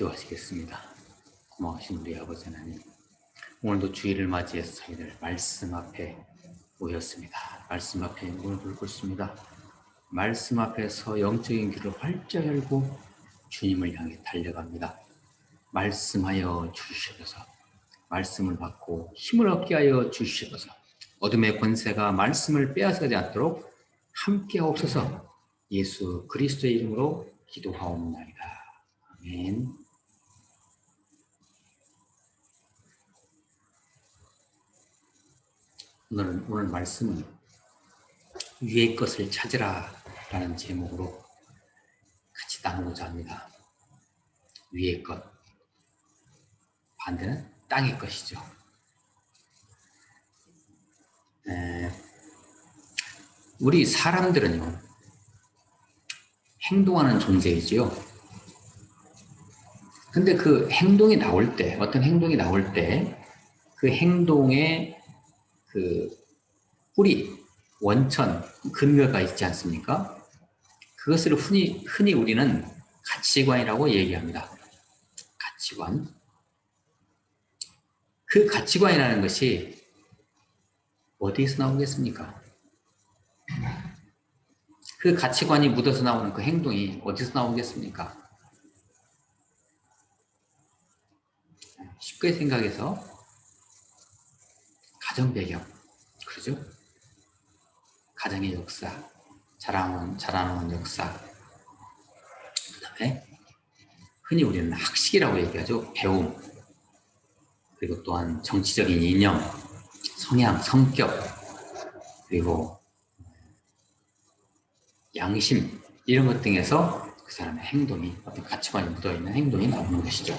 기도하시겠습니다. 고마우신 우리 아버지 하나님, 오늘도 주일을 맞이해서 저희들 말씀 앞에 모였습니다. 말씀 앞에 무릎을 꿇습니다. 말씀 앞에서 영적인 길을 활짝 열고 주님을 향해 달려갑니다. 말씀하여 주시옵소서. 말씀을 받고 힘을 얻게 하여 주시옵소서. 어둠의 권세가 말씀을 빼앗아가지 않도록 함께 하옵소서. 예수 그리스도의 이름으로 기도하옵나이다. 아멘. 오늘 말씀은 위의 것을 찾으라 라는 제목으로 같이 나누고자 합니다. 위의 것, 반대는 땅의 것이죠. 우리 사람들은요, 행동하는 존재이지요. 근데 그 행동이 나올 때, 어떤 행동이 나올 때 그 행동에 그 뿌리, 원천, 근거가 있지 않습니까? 그것을 흔히 우리는 가치관이라고 얘기합니다. 가치관. 그 가치관이라는 것이 어디에서 나오겠습니까? 그 가치관이 묻어서 나오는 그 행동이 어디서 나오겠습니까? 쉽게 생각해서 가정 배경, 그러죠? 가정의 역사, 자라나는 역사, 그 다음에 흔히 우리는 학식이라고 얘기하죠. 배움, 그리고 또한 정치적인 이념, 성향, 성격, 그리고 양심, 이런 것 등에서 그 사람의 행동이, 어떤 가치관이 묻어있는 행동이 나오는 것이죠.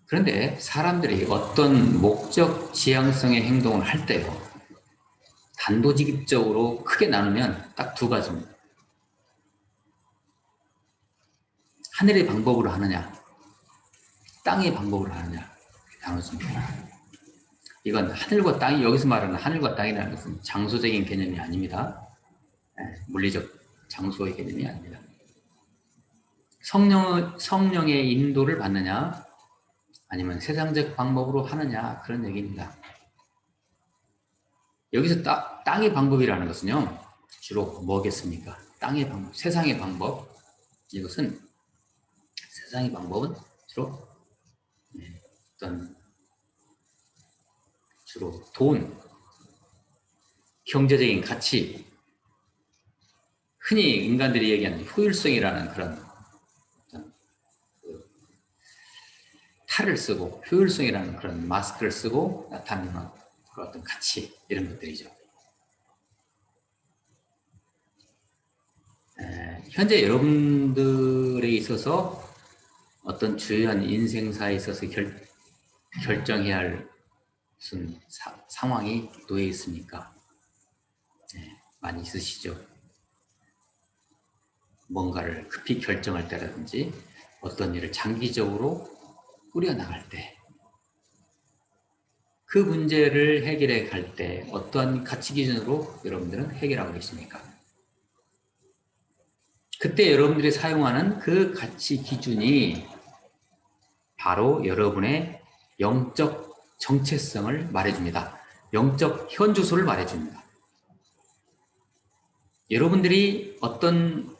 그런데 사람들이 어떤 목적 지향성의 행동을 할 때요, 단도직입적으로 크게 나누면 딱 두 가지입니다. 하늘의 방법으로 하느냐, 땅의 방법으로 하느냐 나눠집니다. 이건 하늘과 땅이, 여기서 말하는 하늘과 땅이라는 것은 장소적인 개념이 아닙니다. 물리적 장소의 개념이 아닙니다. 성령의 인도를 받느냐, 아니면 세상적 방법으로 하느냐, 그런 얘기입니다. 여기서 땅의 방법이라는 것은요, 주로 뭐겠습니까? 땅의 방법, 세상의 방법. 이것은, 세상의 방법은 주로 주로 돈, 경제적인 가치, 흔히 인간들이 얘기하는 효율성이라는 그런 탈을 쓰고, 효율성이라는 그런 마스크를 쓰고 나타내는 그 어떤 가치, 이런 것들이죠. 현재 여러분들에 있어서 어떤 주요한 인생사에 있어서 결정해야 할 무슨 상황이 놓여 있습니까? 많이 있으시죠? 뭔가를 급히 결정할 때라든지, 어떤 일을 장기적으로 꾸려나갈 때, 그 문제를 해결해 갈 때 어떠한 가치 기준으로 여러분들은 해결하고 계십니까? 그때 여러분들이 사용하는 그 가치 기준이 바로 여러분의 영적 정체성을 말해줍니다. 영적 현주소를 말해줍니다. 여러분들이 어떤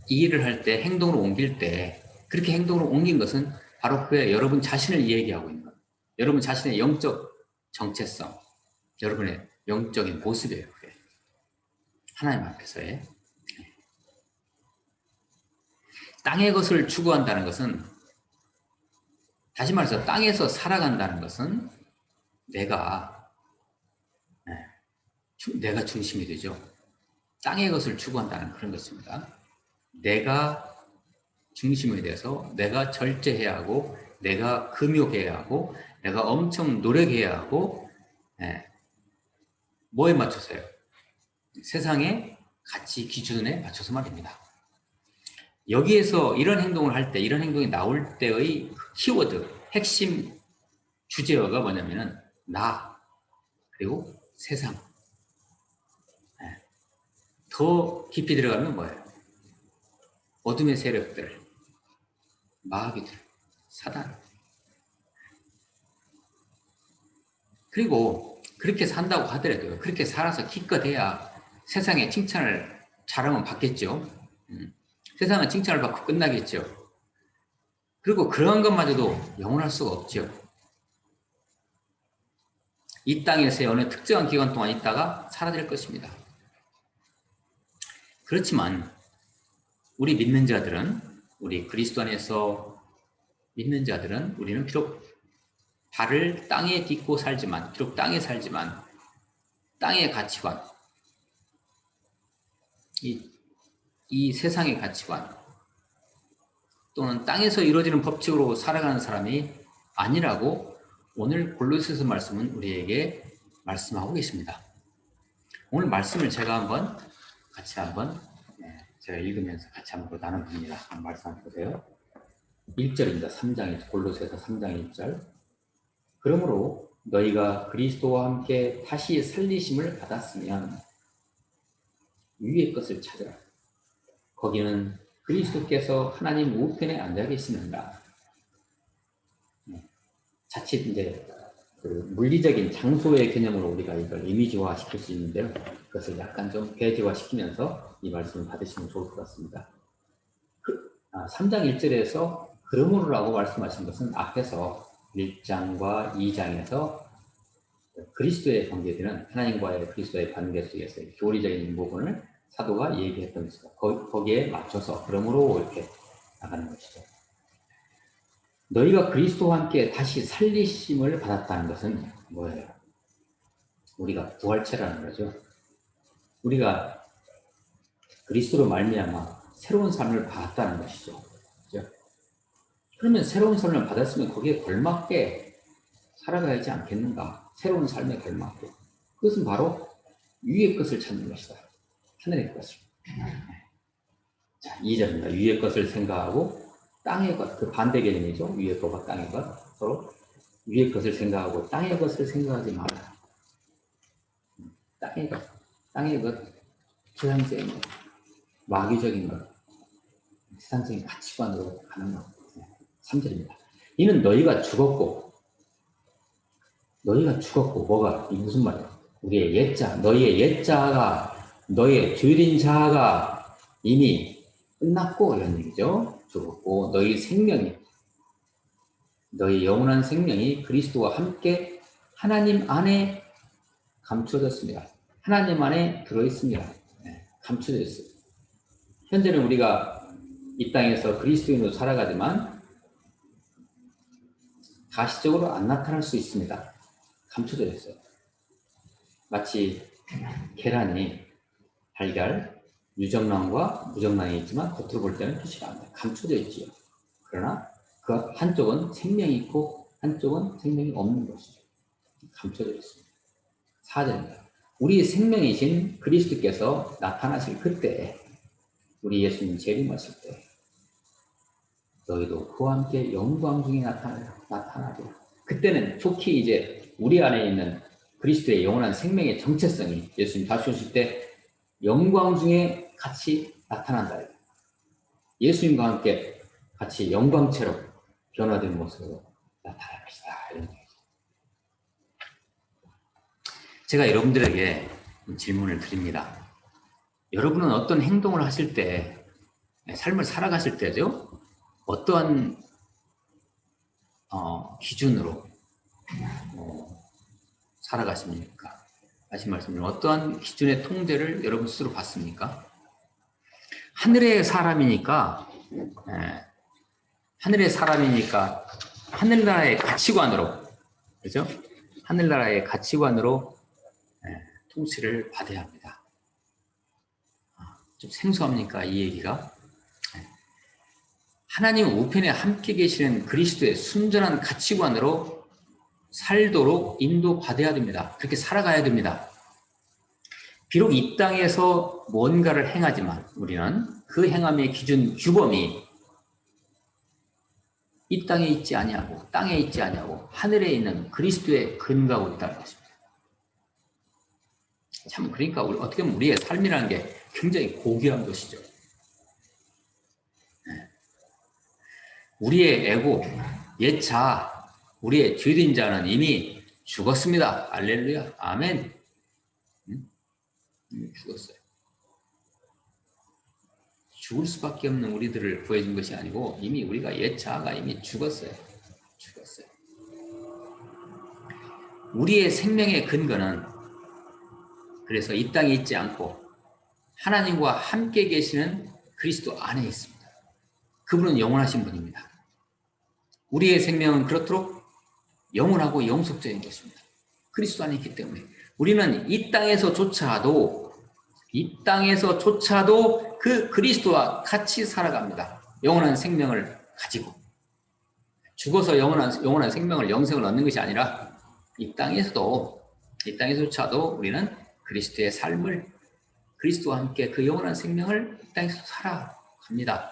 일을 할 때, 행동으로 옮길 때, 그렇게 행동으로 옮긴 것은 바로 그게 여러분 자신을 얘기하고 있는 것. 여러분 자신의 영적 정체성, 여러분의 영적인 모습이에요. 그게. 하나님 앞에서의. 땅의 것을 추구한다는 것은, 다시 말해서 땅에서 살아간다는 것은 내가 중심이 되죠. 땅의 것을 추구한다는 그런 것입니다. 내가 중심이 돼서 내가 절제해야 하고, 내가 금욕해야 하고, 내가 엄청 노력해야 하고, 뭐에 맞춰서요? 세상의 가치 기준에 맞춰서 말입니다. 여기에서 이런 행동을 할 때, 이런 행동이 나올 때의 키워드, 핵심 주제어가 뭐냐면은 나, 그리고 세상. 더 깊이 들어가면 뭐예요? 어둠의 세력들, 마귀들, 사단. 그리고 그렇게 산다고 하더라도 그렇게 살아서 기껏해야 세상에 칭찬을 잘하면 받겠죠. 세상은 칭찬을 받고 끝나겠죠. 그리고 그런 것마저도 영원할 수가 없죠. 이 땅에서의 어느 특정한 기간 동안 있다가 사라질 것입니다. 그렇지만 우리 믿는 자들은, 우리 그리스도 안에서 믿는 자들은, 우리는 비록 발을 땅에 딛고 살지만, 비록 땅에 살지만 땅의 가치관, 이 세상의 가치관 또는 땅에서 이루어지는 법칙으로 살아가는 사람이 아니라고 오늘 골로새서 말씀은 우리에게 말씀하고 계십니다. 오늘 말씀을 제가 같이 제가 읽으면서 같이 한번 나눠봅니다. 한번 말씀 한번 보세요. 1절입니다. 3장에서 골로새서 3장 1절. 그러므로 너희가 그리스도와 함께 다시 살리심을 받았으면 위의 것을 찾으라. 거기는 그리스도께서 하나님 우편에 앉아 계시는가. 자칫 이제 그 물리적인 장소의 개념으로 우리가 이걸 이미지화 시킬 수 있는데요. 그것을 약간 좀 배제화 시키면서 이 말씀을 받으시면 좋을 것 같습니다. 3장 1절에서 그러므로라고 말씀하신 것은 앞에서 1장과 2장에서 그리스도에 관계되는 하나님과의 그리스도의 관계 속에서 교리적인 부분을 사도가 얘기했던 것이죠. 거기에 맞춰서 그러므로 이렇게 나가는 것이죠. 너희가 그리스도와 함께 다시 살리심을 받았다는 것은 뭐예요? 우리가 부활체라는 거죠. 우리가 그리스도로 말미암아 새로운 삶을 받았다는 것이죠. 그렇죠? 그러면 새로운 삶을 받았으면 거기에 걸맞게 살아가야지 않겠는가? 새로운 삶에 걸맞게. 그것은 바로 위의 것을 찾는 것이다. 하늘의 것을. 자, 2절입니다. 위의 것을 생각하고 땅의 것, 그 반대 개념이죠. 위의 것과 땅의 것. 서로 위의 것을 생각하고 땅의 것을 생각하지 마라. 땅의 것, 세상적인 것, 마귀적인 것, 세상적인 가치관으로 가는 것. 3절입니다. 이는 너희가 죽었고, 뭐가, 이 무슨 말이야? 우리의 옛자, 너희의 옛자가, 너희의 죄인 자가 이미 끝났고, 이런 얘기죠. 죽었고, 너희 영원한 생명이 그리스도와 함께 하나님 안에 감춰졌습니다. 하나님 안에 들어있습니다. 감춰져 있어요. 현재는 우리가 이 땅에서 그리스도인으로 살아가지만 가시적으로 안 나타날 수 있습니다. 감춰져 있어요. 마치 계란이 달걀, 유정란과 무정란이 있지만 겉으로 볼 때는 표시가 안 돼요. 감춰져 있지요. 그러나 그 한쪽은 생명이 있고 한쪽은 생명이 없는 것이죠. 감춰져 있습니다. 4절입니다. 우리 생명이신 그리스도께서 나타나실 그때, 우리 예수님 재림하실 때 너희도 그와 함께 영광 중에 나타나리라. 그때는 좋게 이제 우리 안에 있는 그리스도의 영원한 생명의 정체성이 예수님 다시 오실 때 영광 중에 같이 나타난다. 예수님과 함께 같이 영광체로 변화된 모습으로 나타날 것이다. 이런 얘기죠. 제가 여러분들에게 질문을 드립니다. 여러분은 어떤 행동을 하실 때, 삶을 살아가실 때죠? 어떠한 기준으로 살아가십니까? 다시 말씀드리면 어떠한 기준의 통제를 여러분 스스로 받습니까? 하늘의 사람이니까 하늘나라의 가치관으로, 그죠? 하늘나라의 가치관으로 통치를 받아야 합니다. 좀 생소합니까? 이 얘기가? 하나님 우편에 함께 계시는 그리스도의 순전한 가치관으로 살도록 인도받아야 됩니다. 그렇게 살아가야 됩니다. 비록 이 땅에서 뭔가를 행하지만 우리는 그 행함의 기준, 규범이 이 땅에 있지 아니하고 땅에 있지 아니하고 하늘에 있는 그리스도에 근거하고 있다는 것입니다. 참 그러니까 어떻게 보면 우리의 삶이라는 게 굉장히 고귀한 것이죠. 우리의 에고, 옛 자, 우리의 죄된 자는 이미 죽었습니다. 할렐루야. 아멘. 이미 죽었어요. 죽을 수밖에 없는 우리들을 구해준 것이 아니고 이미 우리가 옛 자아가 이미 죽었어요. 죽었어요. 우리의 생명의 근거는 그래서 이 땅에 있지 않고 하나님과 함께 계시는 그리스도 안에 있습니다. 그분은 영원하신 분입니다. 우리의 생명은 그렇도록 영원하고 영속적인 것입니다. 그리스도 안에 있기 때문에 우리는 이 땅에서조차도 그 그리스도와 같이 살아갑니다. 영원한 생명을 가지고 죽어서 영원한 생명을 영생을 얻는 것이 아니라 이 땅에서조차도 우리는 그리스도의 삶을 그리스도와 함께 그 영원한 생명을 이 땅에서 살아갑니다.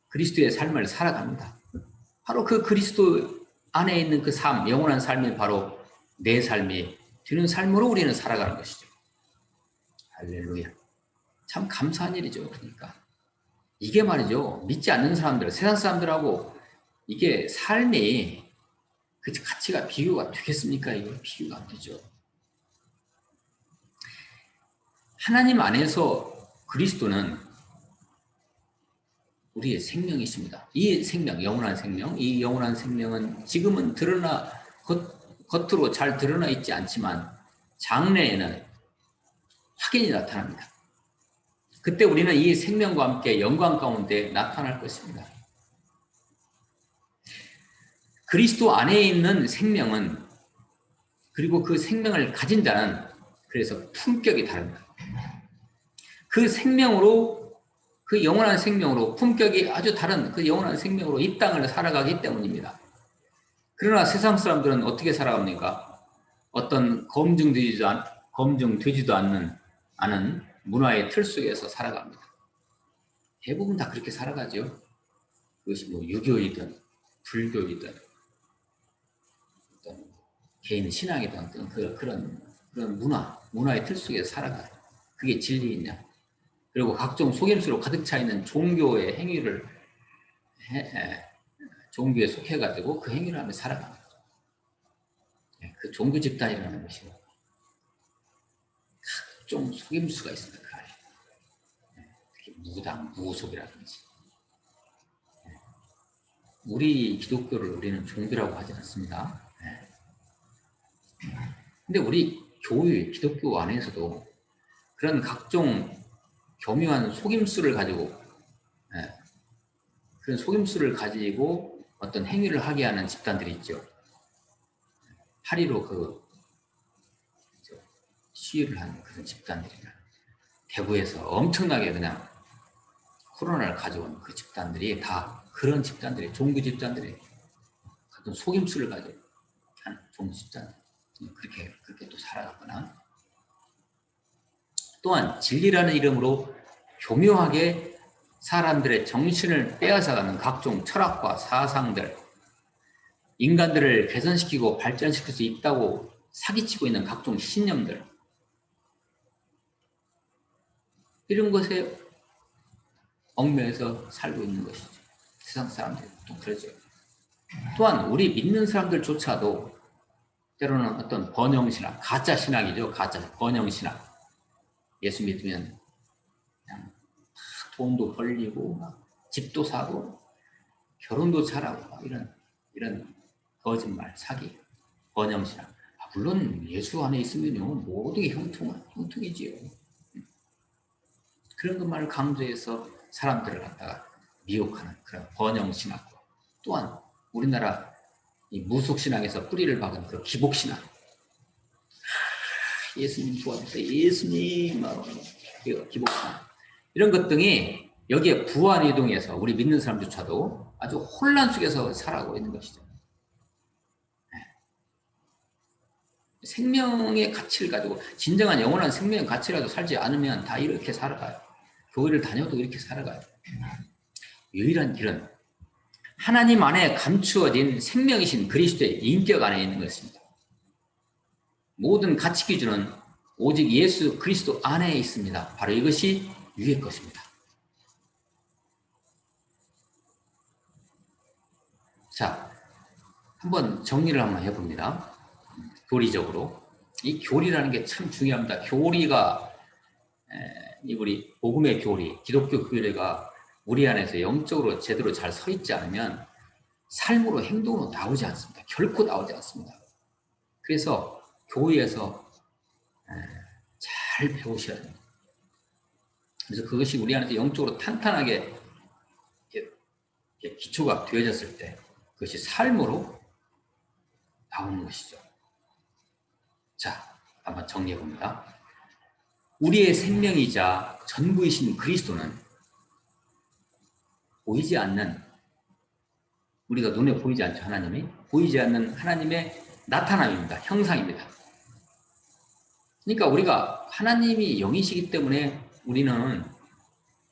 그리스도의 삶을 살아갑니다. 바로 그 그리스도 안에 있는 그 삶, 영원한 삶이 바로 내 삶이 되는 삶으로 우리는 살아가는 것이죠. 할렐루야. 참 감사한 일이죠. 그러니까 이게 말이죠. 믿지 않는 사람들, 세상 사람들하고 이게 삶이 그 가치가 비교가 되겠습니까? 이거 비교가 안 되죠. 하나님 안에서 그리스도는 우리의 생명이십니다. 이 생명, 영원한 생명, 이 영원한 생명은 지금은 겉으로 잘 드러나 있지 않지만 장래에는 확연히 나타납니다. 그때 우리는 이 생명과 함께 영광 가운데 나타날 것입니다. 그리스도 안에 있는 생명은 그리고 그 생명을 가진 자는 그래서 품격이 다릅니다. 그 생명으로 그 영원한 생명으로 품격이 아주 다른 그 영원한 생명으로 이 땅을 살아가기 때문입니다. 그러나 세상 사람들은 어떻게 살아갑니까? 어떤 검증되지도 않은 문화의 틀 속에서 살아갑니다. 대부분 다 그렇게 살아가죠. 그것이 뭐 유교이든 불교이든 어떤 개인 신앙이든 어떤 그런 문화의 틀 속에서 살아가요. 그게 진리이냐? 그리고 각종 속임수로 가득 차 있는 종교의 행위를 종교에 속해가지고 그 행위를 하며 살아가는 거죠. 그 종교 집단이라는 것이 각종 속임수가 있습니다. 그 안에. 특히 무당, 무속이라든지. 우리 기독교를 우리는 종교라고 하지 않습니다. 근데 우리 교회, 기독교 안에서도 그런 각종 교묘한 속임수를 가지고 그런 속임수를 가지고 어떤 행위를 하게 하는 집단들이 있죠. 파리로 시위를 하는 그런 집단들이나 대구에서 엄청나게 그냥 코로나를 가져온 그 집단들이 다 그런 집단들이 종교 집단들이 어떤 속임수를 가지고 하는 종교 집단 그렇게 또 살아갔거나 또한 진리라는 이름으로 교묘하게 사람들의 정신을 빼앗아가는 각종 철학과 사상들, 인간들을 개선시키고 발전시킬 수 있다고 사기치고 있는 각종 신념들, 이런 것에 얽매여서 살고 있는 것이죠. 세상 사람들이 보통 그러죠. 또한 우리 믿는 사람들조차도 때로는 어떤 번영신학, 가짜 신학이죠. 가짜 번영신학. 예수 믿으면 그냥 돈도 벌리고 집도 사고 결혼도 잘하고 이런 거짓말, 사기, 번영신학. 물론 예수 안에 있으면요 모든 게 형통이지요. 그런 것만을 강조해서 사람들을 갖다가 미혹하는 그런 번영신학과 또한 우리나라 이 무속신학에서 뿌리를 박은 그 기복신학. 예수님 좋아졌다. 예수님 기복신학. 이런 것 등이 여기에 부안이동해서 우리 믿는 사람조차도 아주 혼란 속에서 살아가고 있는 것이죠. 생명의 가치를 가지고 진정한 영원한 생명의 가치라도 살지 않으면 다 이렇게 살아가요. 교회를 다녀도 이렇게 살아가요. 유일한 길은 하나님 안에 감추어진 생명이신 그리스도의 인격 안에 있는 것입니다. 모든 가치 기준은 오직 예수 그리스도 안에 있습니다. 바로 이것이 유의 것입니다. 자, 한번 정리를 한번 해봅니다. 교리적으로. 이 교리라는 게 참 중요합니다. 교리가 우리 복음의 교리, 기독교 교리가 우리 안에서 영적으로 제대로 잘 서 있지 않으면 삶으로 행동으로 나오지 않습니다. 결코 나오지 않습니다. 그래서 교회에서 잘 배우셔야 됩니다. 그래서 그것이 우리 안에서 영적으로 탄탄하게 기초가 되어졌을 때 그것이 삶으로 나오는 것이죠. 자, 한번 정리해 봅니다. 우리의 생명이자 전부이신 그리스도는 보이지 않는, 우리가 눈에 보이지 않죠. 하나님이 보이지 않는 하나님의 나타남입니다. 형상입니다. 그러니까 우리가 하나님이 영이시기 때문에 우리는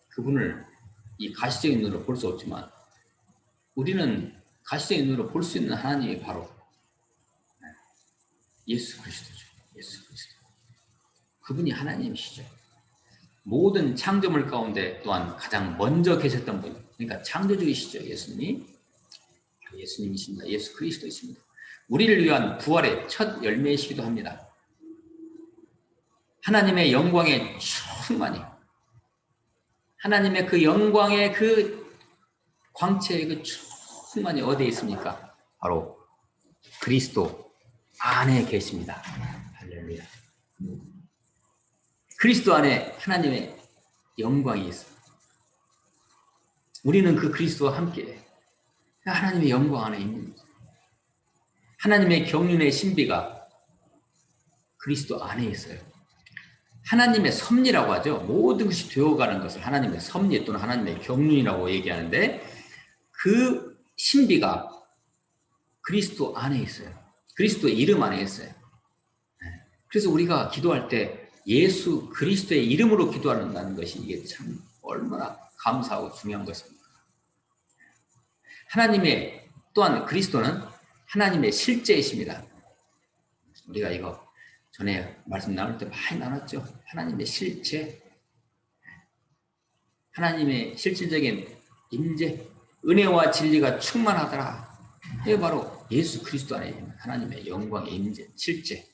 그분을 이 가시적인 눈으로 볼 수 없지만 우리는 가시적인 눈으로 볼 수 있는 하나님이 바로 예수 그리스도죠. 예수 그리스도. 그분이 하나님이시죠. 모든 창조물 가운데 또한 가장 먼저 계셨던 분, 그러니까 창조주이시죠. 예수님이. 예수님이십니다. 예수 그리스도이십니다. 우리를 위한 부활의 첫 열매이시기도 합니다. 하나님의 영광에 충만히, 하나님의 그 영광의 그 광채의 그 충만히 어디에 있습니까? 바로 그리스도 안에 계십니다. 할렐루야. 그리스도 안에 하나님의 영광이 있습니다. 우리는 그 그리스도와 함께 하나님의 영광 안에 있는 거죠. 하나님의 경륜의 신비가 그리스도 안에 있어요. 하나님의 섭리라고 하죠. 모든 것이 되어가는 것을 하나님의 섭리 또는 하나님의 경륜이라고 얘기하는데 그 신비가 그리스도 안에 있어요. 그리스도의 이름 안에 있어요. 그래서 우리가 기도할 때 예수 그리스도의 이름으로 기도한다는 것이 이게 참 얼마나 감사하고 중요한 것입니까? 하나님의 또한 그리스도는 하나님의 실제이십니다. 우리가 이거 전에 말씀 나눌 때 많이 나눴죠. 하나님의 실제, 하나님의 실질적인 임재, 은혜와 진리가 충만하더라. 이게 바로 예수 그리스도 안에 있는 하나님의 영광의 임재, 실제.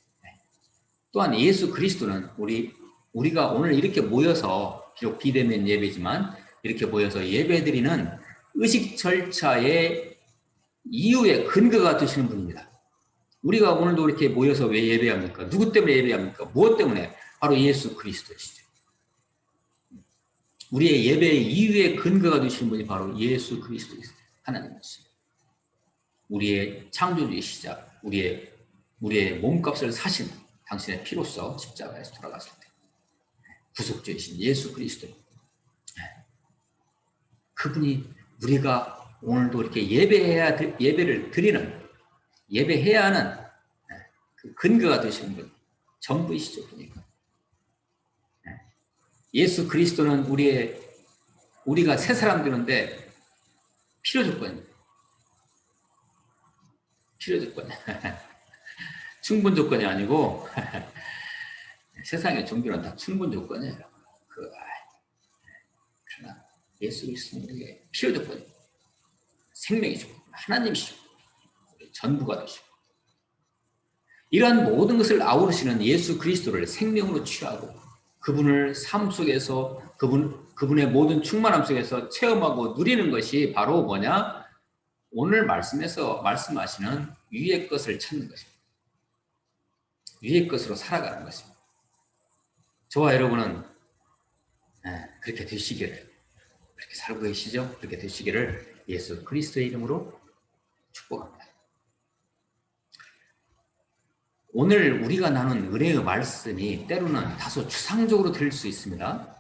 또한 예수 그리스도는 우리가 오늘 이렇게 모여서 비록 비대면 예배지만 이렇게 모여서 예배드리는 의식 절차의 이유의 근거가 되시는 분입니다. 우리가 오늘도 이렇게 모여서 왜 예배합니까? 누구 때문에 예배합니까? 무엇 때문에? 바로 예수 그리스도시죠. 우리의 예배의 이유의 근거가 되시는 분이 바로 예수 그리스도이세요. 하나님이시죠. 우리의 창조주이시자 우리의 몸값을 사신 당신의 피로써 십자가에서 돌아갔을 때 구속주이신 예수 그리스도, 그분이 우리가 오늘도 이렇게 예배를 드리는, 예배해야 하는 그 근거가 되시는 분, 전부이시죠. 그러니까 예수 그리스도는 우리가 새 사람 되는데 필요 조건입니다. 필요 조건. 충분 조건이 아니고 세상의 종교는 다 충분 조건이에요. 그러나 예수 그리스도는 우리에게 필요 조건이에요. 생명이시고 하나님이시고 전부가 되시고 이러한 모든 것을 아우르시는 예수 그리스도를 생명으로 취하고 그분을 삶 속에서 그분의 모든 충만함 속에서 체험하고 누리는 것이 바로 뭐냐? 오늘 말씀에서 말씀하시는 위의 것을 찾는 것입니다. 위의 것으로 살아가는 것입니다. 저와 여러분은 그렇게 되시기를, 그렇게 살고 계시죠? 그렇게 되시기를 예수 그리스도의 이름으로 축복합니다. 오늘 우리가 나눈 은혜의 말씀이 때로는 다소 추상적으로 들릴 수 있습니다.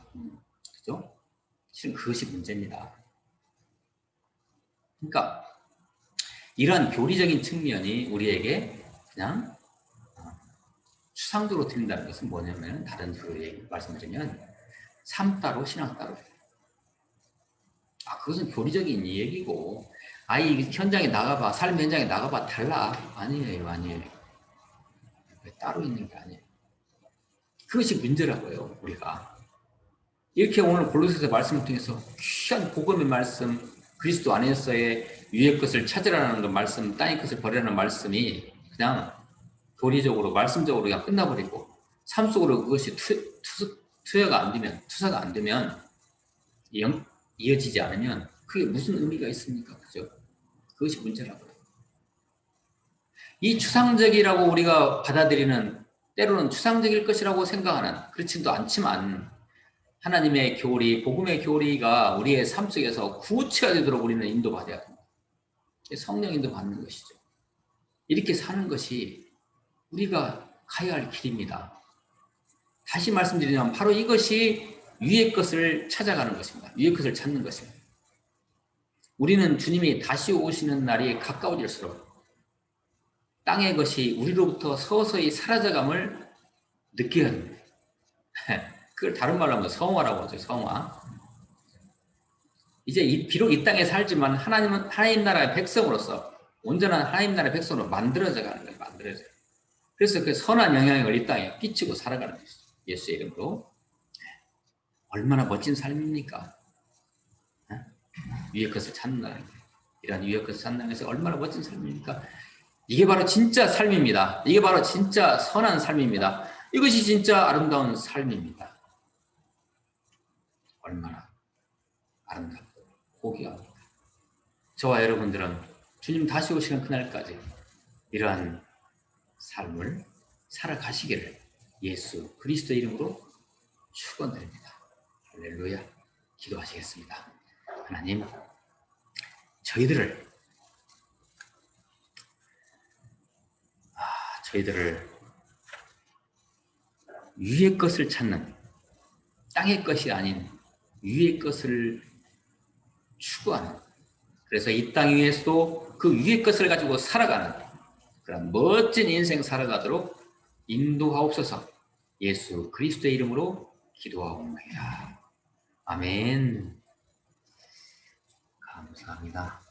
그죠? 실은 그것이 문제입니다. 그러니까 이러한 교리적인 측면이 우리에게 그냥 추상적으로 들린다는 것은 뭐냐면 다른 교리 말씀드리면 삶 따로 신앙 따로. 그것은 교리적인 얘기고 이 현장에 나가봐, 삶 현장에 나가봐 달라. 아니에요. 따로 있는 게 아니에요. 그것이 문제라고요. 우리가 이렇게 오늘 골로새서 말씀을 통해서 귀한 복음의 말씀, 그리스도 안에서의 위의 것을 찾으라는 그 말씀, 땅의 것을 버리라는 말씀이 그냥 도리적으로 말씀적으로 그냥 끝나버리고 삶 속으로 그것이 투여가 안 되면, 투사가 안 되면, 이어지지 않으면 그게 무슨 의미가 있습니까? 그죠? 그것이 문제라고요. 이 추상적이라고 우리가 받아들이는, 때로는 추상적일 것이라고 생각하는, 그렇지도 않지만 하나님의 교리, 복음의 교리가 우리의 삶 속에서 구체화되도록 우리는 인도받아야 합니다. 성령 인도받는 것이죠. 이렇게 사는 것이 우리가 가야 할 길입니다. 다시 말씀드리면 바로 이것이 위의 것을 찾아가는 것입니다. 위의 것을 찾는 것입니다. 우리는 주님이 다시 오시는 날이 가까워질수록 땅의 것이 우리로부터 서서히 사라져감을 느껴야 합니다. 그걸 다른 말로 하면 성화라고 하죠. 성화. 이제 비록 이 땅에 살지만 하나님은 하나님 나라의 백성으로서 온전한 하나님 나라의 백성으로 만들어져 가는 거예요. 만들어져요. 그래서 그 선한 영향력을 이 땅에 끼치고 살아가는 것이죠. 예수의 이름으로. 얼마나 멋진 삶입니까? 위의 것을 찾는다는 게. 이런 위의 것을 찾는 것이 얼마나 멋진 삶입니까? 이게 바로 진짜 삶입니다. 이게 바로 진짜 선한 삶입니다. 이것이 진짜 아름다운 삶입니다. 얼마나 아름답고 고귀합니다. 저와 여러분들은 주님 다시 오시는 그날까지 이러한 삶을 살아가시기를 예수 그리스도 이름으로 축원드립니다. 할렐루야. 기도하시겠습니다. 하나님, 저희들을 위의 것을 찾는, 땅의 것이 아닌 위의 것을 추구하는, 그래서 이 땅 위에서도 그 위의 것을 가지고 살아가는 그런 멋진 인생 살아가도록 인도하옵소서. 예수 그리스도의 이름으로 기도하옵나이다. 아멘. 감사합니다.